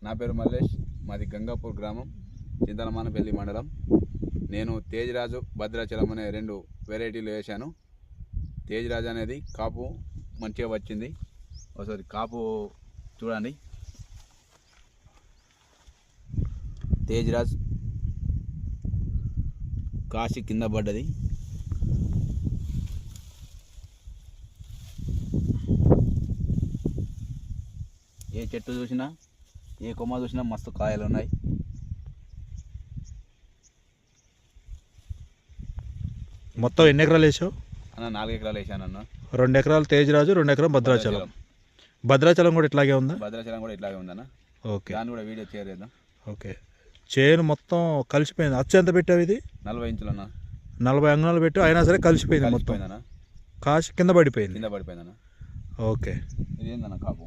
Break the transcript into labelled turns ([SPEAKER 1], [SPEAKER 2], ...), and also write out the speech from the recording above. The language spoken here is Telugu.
[SPEAKER 1] నా పేరు మల్లేష్, మాది గంగాపూర్ గ్రామం, చింతలమానపల్లి మండలం. నేను తేజ్రాజు, భద్రాచలం అనే 2 వెరైటీలు వేశాను. తేజ్రాజు అనేది కాపు మంచిగా వచ్చింది. ఒకసారి కాపు చూడండి. తేజ్రాజ్ కాసి కింద పడ్డది. ఏ చెట్టు చూసినా, ఏ కొమ్మ చూసినా మస్తు కాయలు ఉన్నాయి.
[SPEAKER 2] మొత్తం ఎన్ని ఎకరాలు వేసావు
[SPEAKER 1] అన్న? 4 ఎకరాలు వేసాను అన్న.
[SPEAKER 2] 2 ఎకరాలు తేజ్రాజు, 2 ఎకరాలు భద్రాచలం. భద్రాచలం కూడా ఇట్లాగే ఉందా?
[SPEAKER 1] భద్రాచలం కూడా ఇట్లాగే ఉందన్న.
[SPEAKER 2] ఓకే,
[SPEAKER 1] దాన్ని కూడా వీడియో షేర్ చేద్దాం.
[SPEAKER 2] ఓకే. చేను మొత్తం కలిసిపోయింది. అచ్చు ఎంత పెట్టావు? ఇది
[SPEAKER 1] 40 ఇంచులన్న.
[SPEAKER 2] 40 అంగుళాలు పెట్టావు, అయినా సరే కలిసిపోయింది మొత్తం.
[SPEAKER 1] కలిసిపోయిందన్న.
[SPEAKER 2] కాసి కింద పడిపోయింది.
[SPEAKER 1] కింద పడిపోయిందన్న.
[SPEAKER 2] ఓకే.
[SPEAKER 1] ఇది ఏందన్న కాపు?